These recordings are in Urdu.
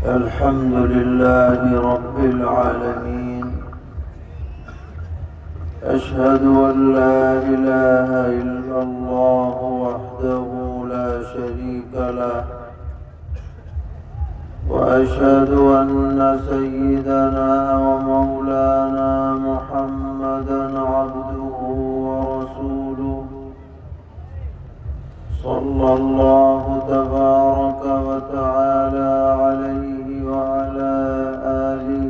الحمد لله رب العالمين. أشهد أن لا إله إلا الله وحده لا شريك له، وأشهد أن سيدنا ومولانا محمدا عبده ورسوله، صلى الله تبارك وتعالى عليه وعلى آله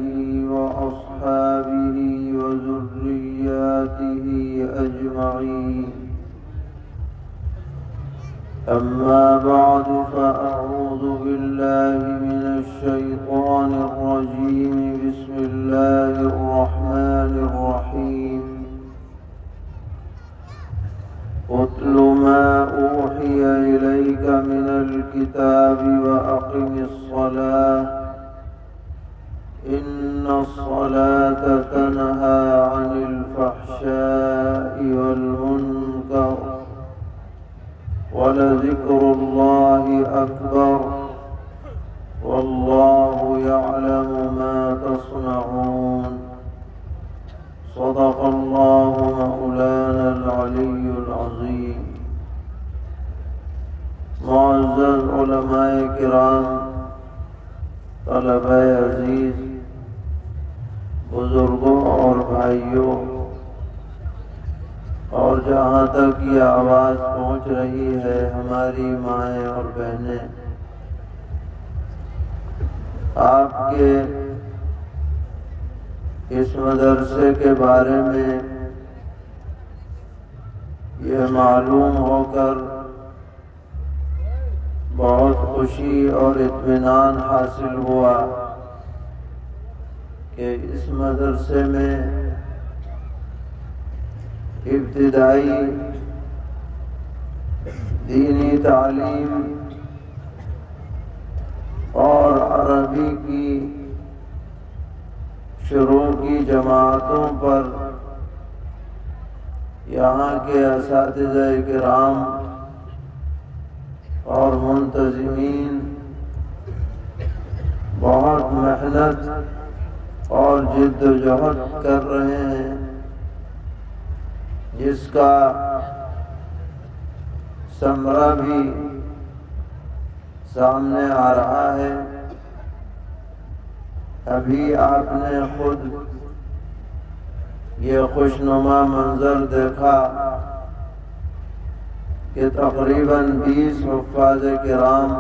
وأصحابه وذرياته أجمعين. أما بعد، فأعوذ بالله من الشيطان الرجيم. بسم الله الرحمن الرحيم. اتل ما أوحي إليك من الكتاب وأقم الصلاة إن الصلاة تنهى عن الفحشاء والمنكر ولذكر الله أكبر والله يعلم ما تصنعون. صدق الله مولانا العلي العظيم. معزز علماء کرام، طلبہ عزیز، بزرگوں اور بھائیوں، اور جہاں تک یہ آواز پہنچ رہی ہے ہماری مائیں اور بہنیں، آپ کے اس مدرسے کے بارے میں یہ معلوم ہو کر بہت خوشی اور اطمینان حاصل ہوا کہ اس مدرسے میں ابتدائی دینی تعلیم اور عربی کی شروع کی جماعتوں پر یہاں کے اساتذہ کرام اور منتظمین بہت محنت اور جد و جہد کر رہے ہیں، جس کا ثمرہ بھی سامنے آ رہا ہے۔ ابھی آپ نے خود یہ خوشنما منظر دیکھا کہ تقریباً 20 حفاظ کرام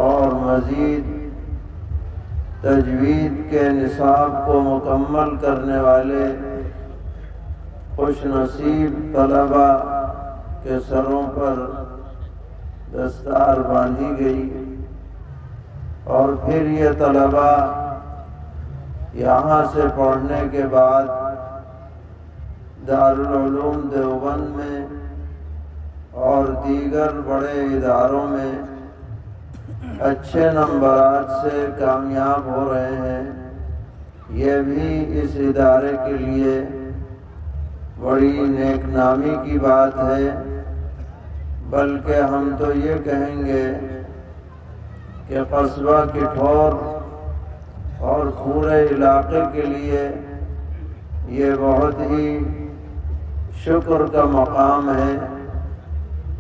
اور مزید تجوید کے نصاب کو مکمل کرنے والے خوش نصیب طلبہ کے سروں پر دستار باندھی گئی، اور پھر یہ طلبہ یہاں سے پڑھنے کے بعد دارالعلوم دیوبند میں اور دیگر بڑے اداروں میں اچھے نمبرات سے کامیاب ہو رہے ہیں۔ یہ بھی اس ادارے کے لیے بڑی نیک نامی کی بات ہے، بلکہ ہم تو یہ کہیں گے کہ قصبہ کٹھور اور پورے علاقے کے لیے یہ بہت ہی شکر کا مقام ہے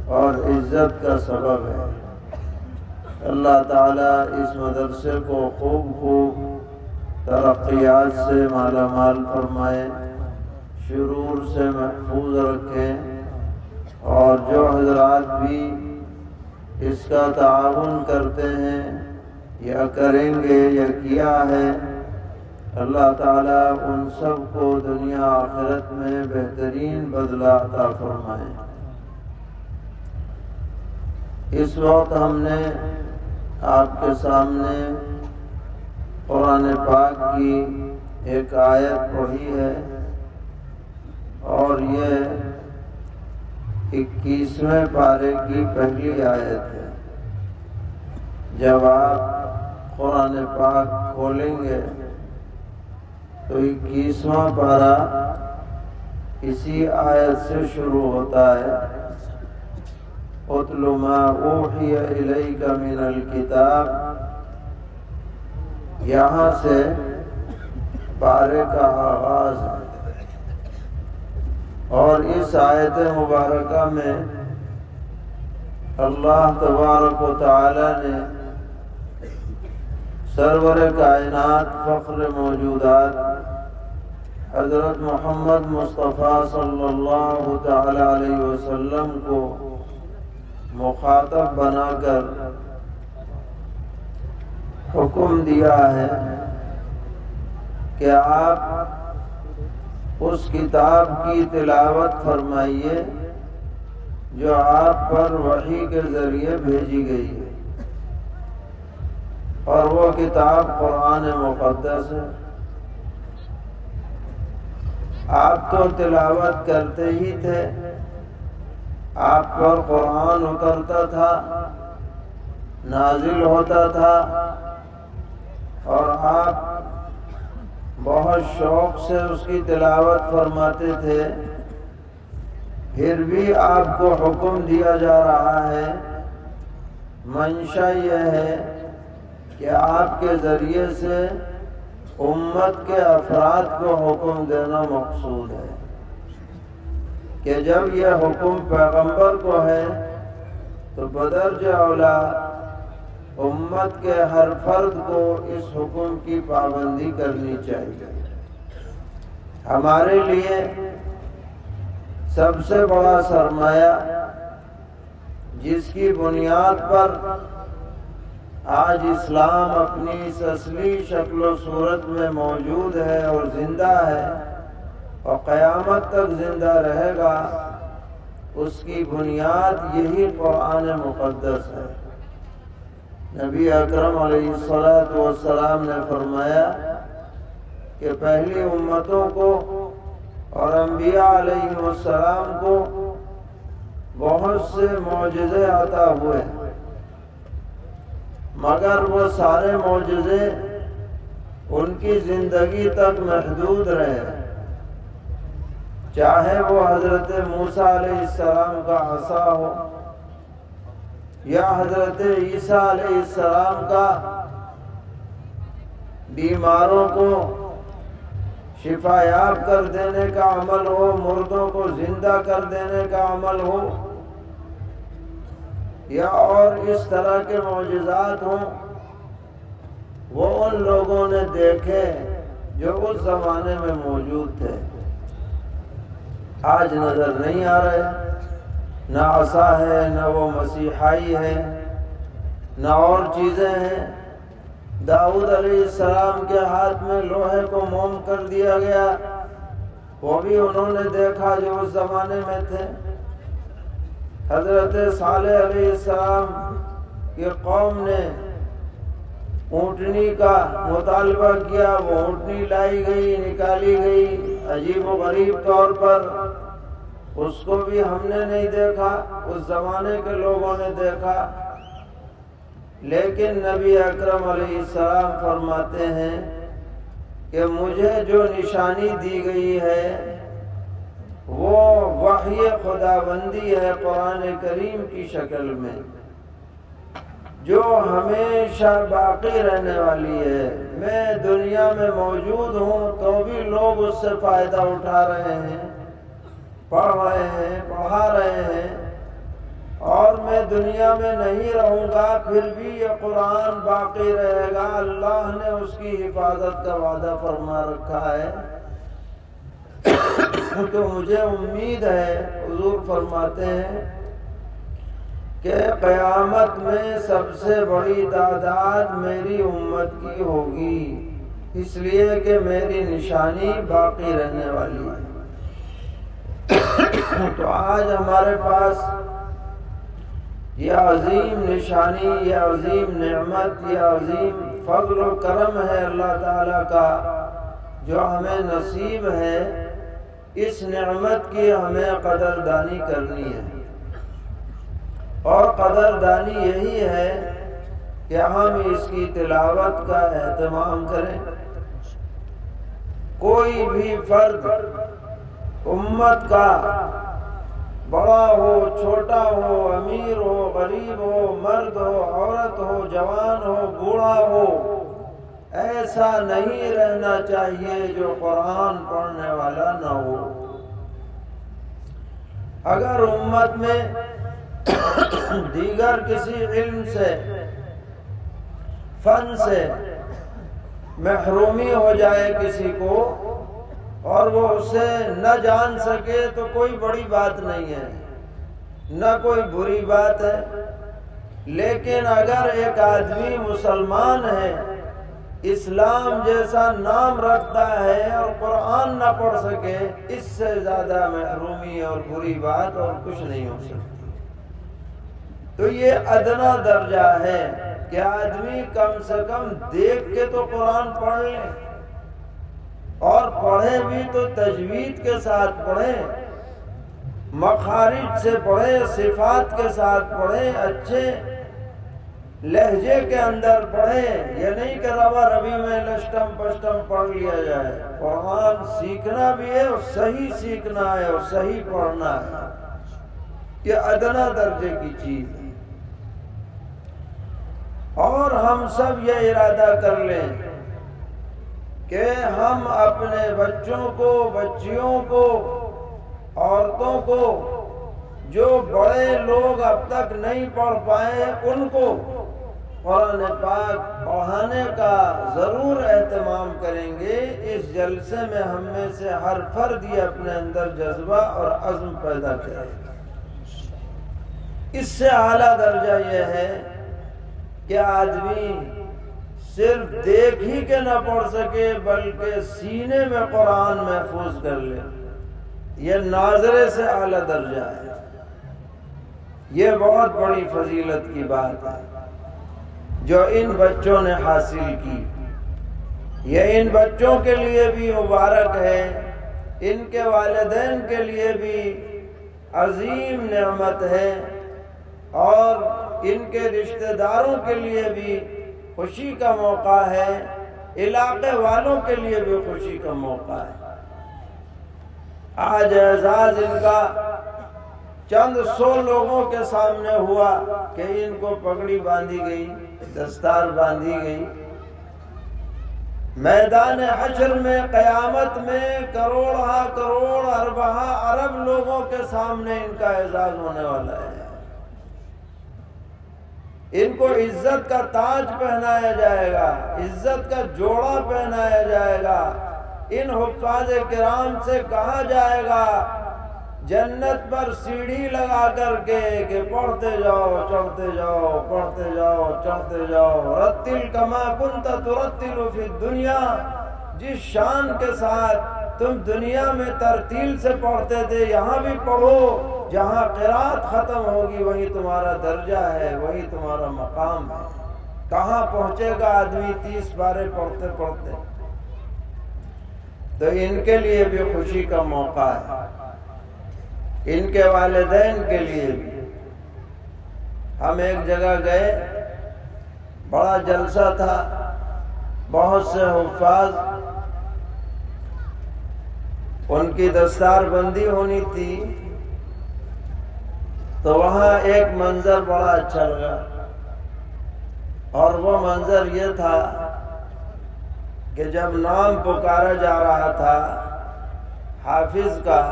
اور عزت کا سبب ہے۔ اللہ تعالیٰ اس مدرسے کو خوب ترقیات سے مالا مال فرمائے، شرور سے محفوظ رکھیں، اور جو حضرات بھی اس کا تعاون کرتے ہیں یا کریں گے یا کیا ہے، اللہ تعالیٰ ان سب کو دنیا آخرت میں بہترین بدلہ عطا فرمائے۔ اس وقت ہم نے آپ کے سامنے قرآن پاک کی ایک آیت پڑھی ہے، اور یہ 21ویں پارے کی پہلی آیت ہے۔ جب آپ قرآن پاک کھولیں گے تو 21واں پارہ اسی آیت سے شروع ہوتا ہے اتل ما اوحی الیک من الکتاب، یہاں سے پارے کا آغاز ہے، اور اس آیت مبارکہ میں اللہ تبارک و تعالی نے سرور کائنات فخر موجودات حضرت محمد مصطفیٰ صلی اللہ تعالی علیہ وسلم کو مخاطب بنا کر حکم دیا ہے کہ آپ اس کتاب کی تلاوت فرمائیے جو آپ پر وحی کے ذریعے بھیجی گئی ہے، اور وہ کتاب قرآن مقدس ہے۔ آپ تو تلاوت کرتے ہی تھے، آپ پر قرآن اترتا تھا، نازل ہوتا تھا، اور آپ بہت شوق سے اس کی تلاوت فرماتے تھے، پھر بھی آپ کو حکم دیا جا رہا ہے۔ منشا یہ ہے کہ آپ کے ذریعے سے امت کے افراد کو حکم دینا مقصود ہے کہ جب یہ حکم پیغمبر کو ہے تو بدرجہ اولا امت کے ہر فرد کو اس حکم کی پابندی کرنی چاہیے۔ ہمارے لیے سب سے بڑا سرمایہ جس کی بنیاد پر آج اسلام اپنی اس اصلی شکل و صورت میں موجود ہے اور زندہ ہے اور قیامت تک زندہ رہے گا، اس کی بنیاد یہی قرآن مقدس ہے۔ نبی اکرم علیہ السلام نے فرمایا کہ پہلی امتوں کو اور انبیاء علیہ السلام کو بہت سے معجزے عطا ہوئے، مگر وہ سارے معجزے ان کی زندگی تک محدود رہے، چاہے وہ حضرت موسیٰ علیہ السلام کا عصا ہو یا حضرت عیسیٰ علیہ السلام کا بیماروں کو شفا یاب کر دینے کا عمل ہو، مردوں کو زندہ کر دینے کا عمل ہو، یا اور اس طرح کے معجزات ہوں، وہ ان لوگوں نے دیکھے جو اس زمانے میں موجود تھے، آج نظر نہیں آ رہے۔ نہ عصا ہے، نہ وہ مسیحائی ہے، نہ اور چیزیں ہیں۔ داؤد علیہ السلام کے ہاتھ میں لوہے کو موم کر دیا گیا، وہ بھی انہوں نے دیکھا جو اس زمانے میں تھے۔ حضرت صالح علیہ السلام کی قوم نے اونٹنی کا مطالبہ کیا، وہ اونٹنی لائی گئی، نکالی گئی عجیب و غریب طور پر، اس کو بھی ہم نے نہیں دیکھا، اس زمانے کے لوگوں نے دیکھا۔ لیکن نبی اکرم علیہ السلام فرماتے ہیں کہ مجھے جو نشانی دی گئی ہے وہ وحی خداوندی ہے قرآن کریم کی شکل میں، جو ہمیشہ باقی رہنے والی ہے۔ میں دنیا میں موجود ہوں تو بھی لوگ اس سے فائدہ اٹھا رہے ہیں، پڑھ رہے ہیں، پڑھا رہے ہیں، اور میں دنیا میں نہیں رہوں گا پھر بھی یہ قرآن باقی رہے گا۔ اللہ نے اس کی حفاظت کا وعدہ فرما رکھا ہے۔ تو مجھے امید ہے، حضور فرماتے ہیں کہ قیامت میں سب سے بڑی تعداد میری امت کی ہوگی، اس لیے کہ میری نشانی باقی رہنے والی ہے۔ تو آج ہمارے پاس یہ عظیم نشانی، یہ عظیم نعمت، یہ عظیم فضل و کرم ہے اللہ تعالیٰ کا جو ہمیں نصیب ہے۔ اس نعمت کی ہمیں قدردانی کرنی ہے، اور قدردانی یہی ہے کہ ہم اس کی تلاوت کا اہتمام کریں۔ کوئی بھی فرد امت کا بڑا ہو چھوٹا ہو، امیر ہو غریب ہو، مرد ہو عورت ہو، جوان ہو بوڑھا ہو، ایسا نہیں رہنا چاہیے جو قرآن پڑھنے والا نہ ہو۔ اگر امت میں دیگر کسی علم سے فن سے محرومی ہو جائے کسی کو اور وہ اسے نہ جان سکے تو کوئی بڑی بات نہیں ہے، نہ کوئی بری بات ہے۔ لیکن اگر ایک آدمی مسلمان ہے، اسلام جیسا نام رکھتا ہے اور قرآن نہ پڑھ سکے، اس سے زیادہ محرومی اور بری بات اور کچھ نہیں ہو سکتی۔ تو یہ ادنا درجہ ہے کہ آدمی کم سے کم دیکھ کے تو قرآن پڑھ لے، اور پڑھے بھی تو تجوید کے ساتھ پڑھے، مخارج سے پڑھے، صفات کے ساتھ پڑھے، اچھے لہجے کے اندر پڑھے۔ یہ نہیں کہ روا ربی میں لشٹم پشٹم پڑھ لیا جائے۔ قرآن سیکھنا بھی ہے اور صحیح سیکھنا ہے اور صحیح پڑھنا ہے، یہ ادنا درجے کی چیز ہے۔ اور ہم سب یہ ارادہ کر لیں کہ ہم اپنے بچوں کو، بچیوں کو، عورتوں کو، جو بڑے لوگ اب تک نہیں پڑھ پائے ان کو قرآن پاک پڑھانے کا ضرور اہتمام کریں گے۔ اس جلسے میں ہم میں سے ہر فرد یہ اپنے اندر جذبہ اور عزم پیدا کرے۔ اس سے اعلیٰ درجہ یہ ہے کہ آدمی صرف دیکھ ہی کے نہ پڑھ سکے بلکہ سینے میں قرآن محفوظ کر لے، یہ ناظرے سے اعلیٰ درجہ ہے۔ یہ بہت بڑی فضیلت کی بات ہے جو ان بچوں نے حاصل کی۔ یہ ان بچوں کے لیے بھی مبارک ہے، ان کے والدین کے لیے بھی عظیم نعمت ہے، اور ان کے رشتہ داروں کے لیے بھی خوشی کا موقع ہے، علاقے والوں کے لیے بھی خوشی کا موقع ہے۔ آج اعزاز ان کا چند 100 لوگوں کے سامنے ہوا کہ ان کو پگڑی باندھی گئی، دستار باندھی گئی۔ میدان حشر میں قیامت میں کروڑہ کروڑ اربہ ارب لوگوں کے سامنے ان کا اعزاز ہونے والا ہے۔ ان کو عزت کا تاج پہنایا جائے گا، عزت کا جوڑا پہنایا جائے گا۔ ان حفاظ کرام سے کہا جائے گا جنت پر سیڑھی لگا کر کے کہ پڑھتے جاؤ چڑھتے جاؤ، پڑھتے جاؤ چڑھتے جاؤ۔ رتل کما کنت ترتل فی الدنیا، جس شان کے ساتھ تم دنیا میں ترتیل سے پڑھتے تھے یہاں بھی پڑھو۔ جہاں قرات ختم ہوگی وہی تمہارا درجہ ہے، وہی تمہارا مقام ہے۔ کہاں پہنچے گا آدمی 30 پارے پڑھتے پڑھتے؟ تو ان کے لیے بھی خوشی کا موقع ہے، ان کے والدین کے لیے بھی۔ ہم ایک جگہ گئے، بڑا جلسہ تھا، بہت سے حفاظ، ان کی دستار بندی ہونی تھی، تو وہاں ایک منظر بڑا اچھا لگا، اور وہ منظر یہ تھا کہ جب نام پکارا جا رہا تھا حافظ کا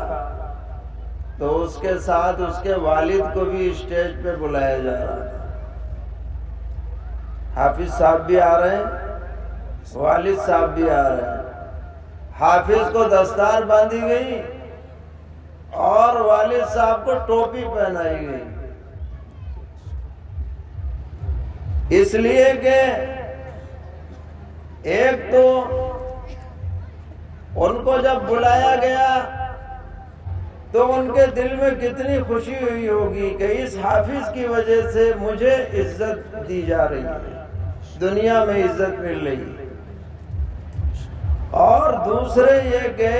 تو اس کے ساتھ اس کے والد کو بھی اسٹیج پہ بلایا جا رہا تھا۔ حافظ صاحب بھی آ رہے ہیں، والد صاحب بھی آ رہے ہیں۔ حافظ کو دستار باندھی گئی اور والد صاحب کو ٹوپی پہنائی گئی، اس لیے کہ ایک تو ان کو جب بلایا گیا تو ان کے دل میں کتنی خوشی ہوئی ہوگی کہ اس حافظ کی وجہ سے مجھے عزت دی جا رہی ہے، دنیا میں عزت مل رہی ہے۔ اور دوسرے یہ کہ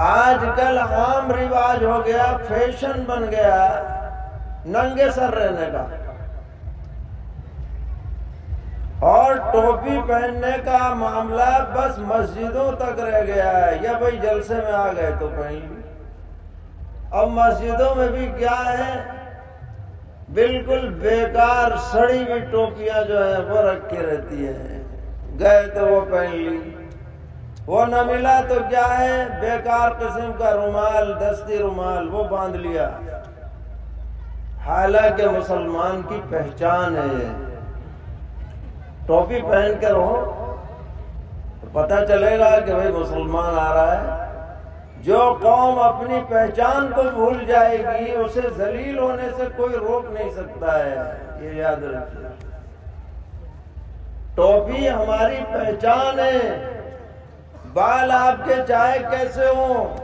آج کل عام رواج ہو گیا، فیشن بن گیا ننگے سر رہنے کا، اور ٹوپی پہننے کا معاملہ بس مسجدوں تک رہ گیا ہے، یا بھائی جلسے میں آ گئے تو پہن لی۔ اور مسجدوں میں بھی کیا ہے، بالکل بیکار سڑی ہوئی ٹوپیاں جو ہے وہ رکھی رہتی ہیں، گئے تو وہ پہن لی، وہ نہ ملا تو کیا ہے، بیکار قسم کا رومال، دستی رومال وہ باندھ لیا۔ حالانکہ مسلمان کی پہچان ہے، ٹوپی پہن کر ہو تو پتہ چلے گا کہ بھئی مسلمان آ رہا ہے۔ جو قوم اپنی پہچان کو بھول جائے گی اسے ذلیل ہونے سے کوئی روک نہیں سکتا ہے، یہ یاد رکھیے۔ ٹوپی ہماری پہچان ہے، بال آپ کے چاہے کیسے ہوں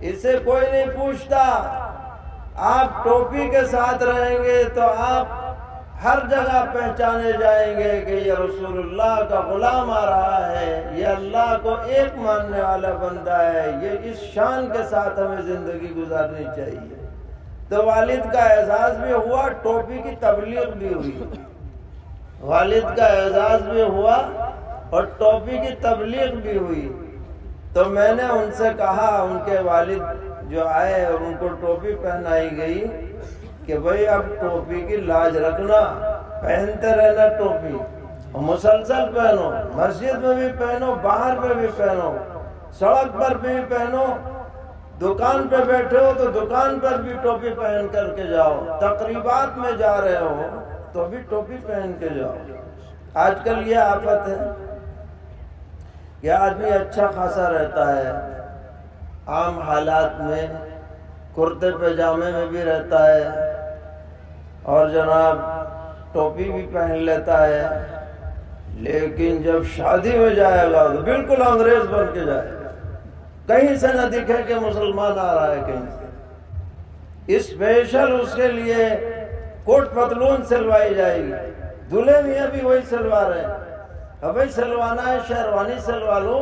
اسے کوئی نہیں پوچھتا، آپ ٹوپی کے ساتھ رہیں گے تو آپ ہر جگہ پہچانے جائیں گے کہ یہ رسول اللہ کا غلام آ رہا ہے، یہ اللہ کو ایک ماننے والا بندہ ہے، یہ اس شان کے ساتھ ہمیں زندگی گزارنی چاہیے۔ تو والد کا اعزاز بھی ہوا، ٹوپی کی تبلیغ بھی ہوئی، والد کا اعزاز بھی ہوا اور ٹوپی کی تبلیغ بھی ہوئی۔ تو میں نے ان سے کہا، ان کے والد جو آئے اور ان کو ٹوپی پہنائی گئی کہ بھئی اب ٹوپی کی لاج رکھنا، پہنتے رہنا ٹوپی، مسلسل پہنو، مسجد میں بھی پہنو، باہر میں بھی پہنو، سڑک پر بھی پہنو، دکان پہ بیٹھے ہو تو دکان پر بھی ٹوپی پہن کر کے جاؤ، تقریبات میں جا رہے ہو تو بھی ٹوپی پہن کے جاؤ۔ آج کل یہ آفت ہے کہ آدمی اچھا خاصا رہتا ہے، عام حالات میں کرتے پاجامے میں بھی رہتا ہے اور جناب ٹوپی بھی پہن لیتا ہے، لیکن جب شادی میں جائے گا تو بالکل انگریز بن کے جائے گا، کہیں سے نہ دکھے کہ مسلمان آ رہا ہے کہیں سے۔ اسپیشل اس کے لیے کوٹ پتلون سلوائی جائے گی، دلہے میاں بھی وہی سلوا رہے ہیں، اب بھائی سلوانا ہے شیروانی سلوا لو،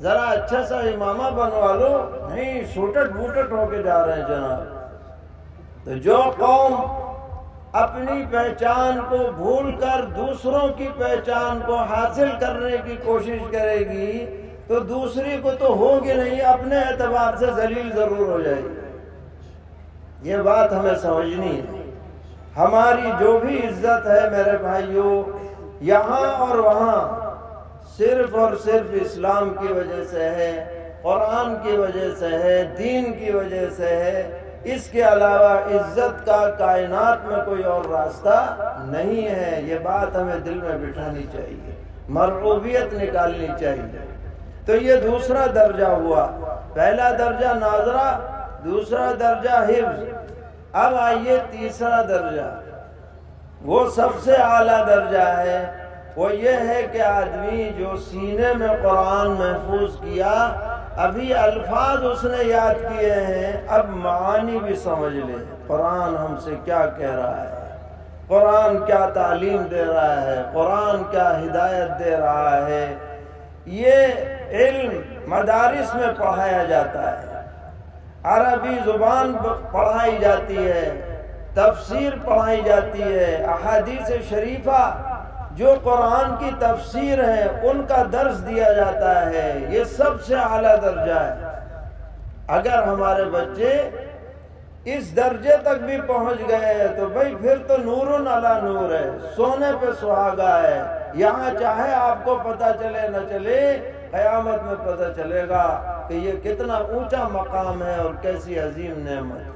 ذرا اچھا سا امامہ بنوا لو، نہیں سوٹٹ بوٹٹ ہو کے جا رہے ہیں جناب۔ تو جو قوم اپنی پہچان کو بھول کر دوسروں کی پہچان کو حاصل کرنے کی کوشش کرے گی تو دوسری کو تو ہوگی نہیں، اپنے اعتبار سے ذلیل ضرور ہو جائے گی۔ یہ بات ہمیں سمجھنی ہے۔ ہماری جو بھی عزت ہے میرے بھائیوں، یہاں اور وہاں صرف اور صرف اسلام کی وجہ سے ہے، قرآن کی وجہ سے ہے، دین کی وجہ سے ہے، اس کے علاوہ عزت کا کائنات میں کوئی اور راستہ نہیں ہے۔ یہ بات ہمیں دل میں بٹھانی چاہیے، مرغوبیت نکالنی چاہیے۔ تو یہ دوسرا درجہ ہوا، پہلا درجہ ناظرہ، دوسرا درجہ حفظ۔ اب آئیے تیسرا درجہ، وہ سب سے اعلیٰ درجہ ہے، وہ یہ ہے کہ آدمی جو سینے میں قرآن محفوظ کیا، ابھی الفاظ اس نے یاد کیے ہیں، اب معانی بھی سمجھ لے، قرآن ہم سے کیا کہہ رہا ہے، قرآن کیا تعلیم دے رہا ہے، قرآن کیا ہدایت دے رہا ہے۔ یہ علم مدارس میں پڑھایا جاتا ہے، عربی زبان پڑھائی جاتی ہے، تفسیر پڑھائی جاتی ہے، احادیث شریفہ جو قرآن کی تفسیر ہے ان کا درس دیا جاتا ہے۔ یہ سب سے اعلیٰ درجہ ہے۔ اگر ہمارے بچے اس درجے تک بھی پہنچ گئے تو بھئی پھر تو نور علی نور ہے، سونے پہ سہاگا ہے۔ یہاں چاہے آپ کو پتہ چلے نہ چلے، قیامت میں پتہ چلے گا کہ یہ کتنا اونچا مقام ہے اور کیسی عظیم نعمت ہے۔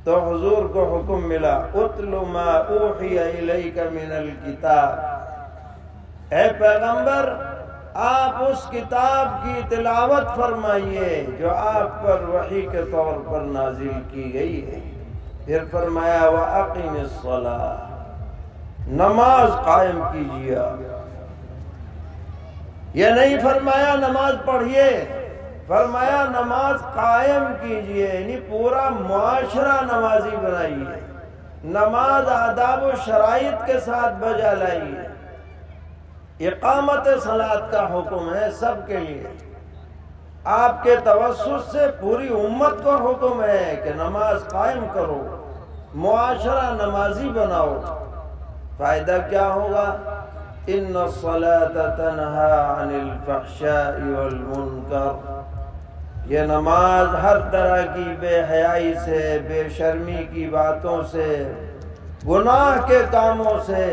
تو حضور کو حکم ملا، اتل ما اوحی الیک من الکتاب، اے پیغمبر آپ اس کتاب کی تلاوت فرمائیے جو آپ پر وحی کے طور پر نازل کی گئی ہے۔ پھر فرمایا وَأَقِمِ الصَّلَاةَ، نماز قائم کیجیے۔ یہ نہیں فرمایا نماز پڑھیے، فرمایا نماز قائم کیجئے، یعنی پورا معاشرہ نمازی بنائیے، نماز آداب و شرائط کے ساتھ بجا لائیے۔ اقامت صلاۃ کا حکم ہے سب کے لیے، آپ کے توسط سے پوری امت کو حکم ہے کہ نماز قائم کرو، معاشرہ نمازی بناؤ۔ فائدہ کیا ہوگا؟ ان الصلاۃ تنہی عن الفحشاء والمنکر، یہ نماز ہر طرح کی بے حیائی سے، بے شرمی کی باتوں سے، گناہ کے کاموں سے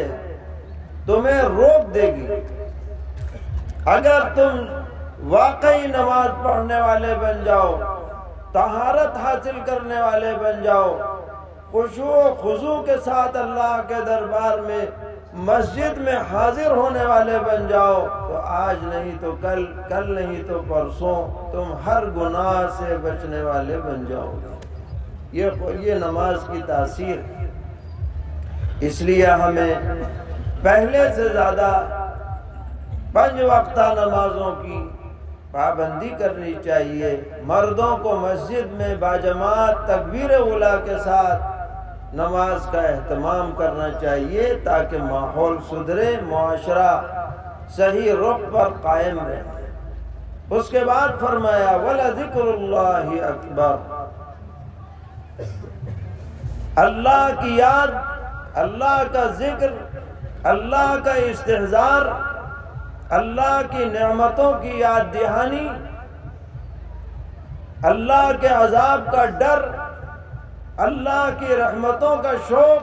تمہیں روک دے گی۔ اگر تم واقعی نماز پڑھنے والے بن جاؤ، طہارت حاصل کرنے والے بن جاؤ، خشوع و خضوع کے ساتھ اللہ کے دربار میں مسجد میں حاضر ہونے والے بن جاؤ، تو آج نہیں تو کل، کل نہیں تو پرسوں تم ہر گناہ سے بچنے والے بن جاؤ گے۔ یہ نماز کی تاثیر ہے۔ اس لیے ہمیں پہلے سے زیادہ 5 وقتہ نمازوں کی پابندی کرنی چاہیے۔ مردوں کو مسجد میں باجماعت تکبیر اولیٰ کے ساتھ نماز کا اہتمام کرنا چاہیے تاکہ ماحول سدھرے، معاشرہ صحیح رخ پر قائم رہے۔ اس کے بعد فرمایا وَلَذِكْرُ اللَّهِ أَكْبَرُ، اللہ کی یاد، اللہ کا ذکر، اللہ کا استحضار، اللہ کی نعمتوں کی یاد دہانی، اللہ کے عذاب کا ڈر، اللہ کی رحمتوں کا شوق،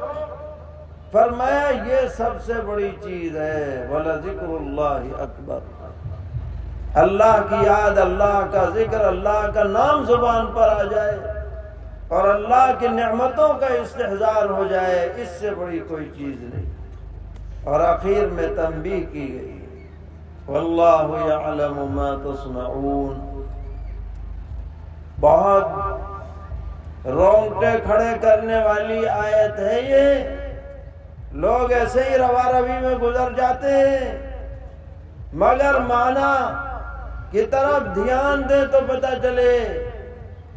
فرمایا یہ سب سے بڑی چیز ہے۔ وَلَذِكْرُ اللَّهِ أَكْبَرُ، اللہ کی یاد، اللہ کا ذکر، اللہ کا نام زبان پر آ جائے اور اللہ کی نعمتوں کا استحضار ہو جائے، اس سے بڑی کوئی چیز نہیں۔ اور آخر میں تنبیہ کی گئی وَاللَّهُ يَعْلَمُ مَا تَصْنَعُونَ، بہت رونگٹے کھڑے کرنے والی آیت ہے یہ۔ لوگ ایسے ہی روا روی میں گزر جاتے ہیں، مگر معنی کی طرف دھیان دیں تو پتہ چلے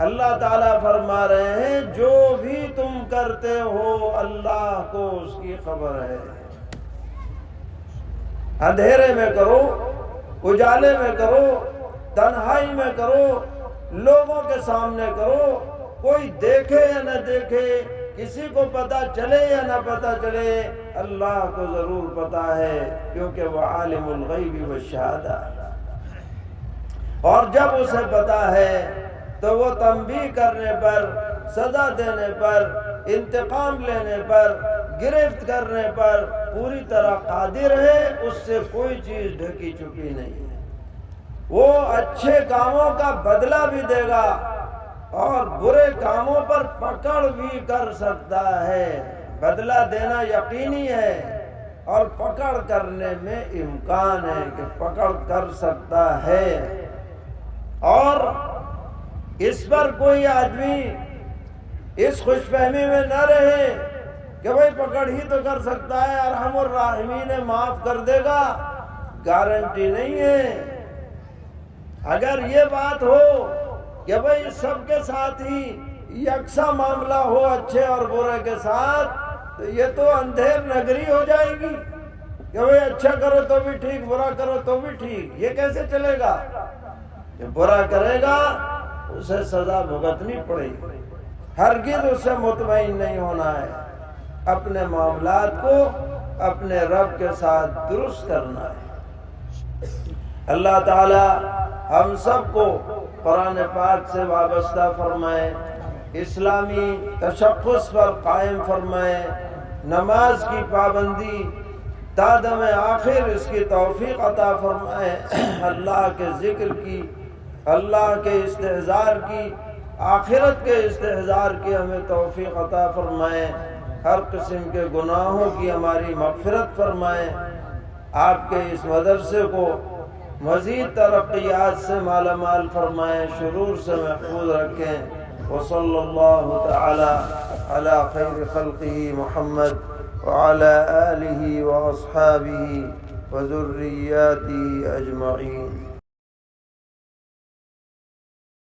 اللہ تعالیٰ فرما رہے ہیں جو بھی تم کرتے ہو اللہ کو اس کی خبر ہے۔ اندھیرے میں کرو، اجالے میں کرو، تنہائی میں کرو، لوگوں کے سامنے کرو، کوئی دیکھے یا نہ دیکھے، کسی کو پتہ چلے یا نہ پتہ چلے، اللہ کو ضرور پتہ ہے، کیونکہ وہ عالم الغیب والشہادہ۔ اور جب اسے پتہ ہے تو وہ تنبیہ کرنے پر، سزا دینے پر، انتقام لینے پر، گرفت کرنے پر پوری طرح قادر ہے، اس سے کوئی چیز ڈھکی چھپی نہیں ہے۔ وہ اچھے کاموں کا بدلہ بھی دے گا اور برے کاموں پر پکڑ بھی کر سکتا ہے۔ بدلہ دینا یقینی ہے اور پکڑ کرنے میں امکان ہے کہ پکڑ کر سکتا ہے۔ اور اس پر کوئی آدمی اس خوش فہمی میں نہ رہے کہ بھئی پکڑ ہی تو کر سکتا ہے، ارحم الراحمین معاف کر دے گا، گارنٹی نہیں ہے۔ اگر یہ بات ہو کہ بھئی سب کے ساتھ ہی یکساں معاملہ ہو، اچھے اور برے کے ساتھ، تو یہ تو اندھیر نگری ہو جائے گی کہ بھئی اچھا کرو تو بھی ٹھیک، برا کرو تو بھی ٹھیک۔ یہ کیسے چلے گا؟ جو برا کرے گا اسے سزا بھگتنی پڑے گی۔ ہرگز اسے مطمئن نہیں ہونا ہے، اپنے معاملات کو اپنے رب کے ساتھ درست کرنا ہے۔ اللہ تعالی ہم سب کو قرآن پاک سے وابستہ فرمائے، اسلامی تشخص پر قائم فرمائے، نماز کی پابندی تا دم آخر اس کی توفیق عطا فرمائے، اللہ کے ذکر کی، اللہ کے استحضار کی، آخرت کے استحضار کی ہمیں توفیق عطا فرمائے، ہر قسم کے گناہوں کی ہماری مغفرت فرمائے، آپ کے اس مدرسے کو مزید ترقیات سے مالا مال فرمائیں، شرور سے محفوظ رکھیں۔ وصلی اللہ تعالی علی خیر خلقہ محمد وعلی آلہ واصحابہ وذریاتہ اجمعین۔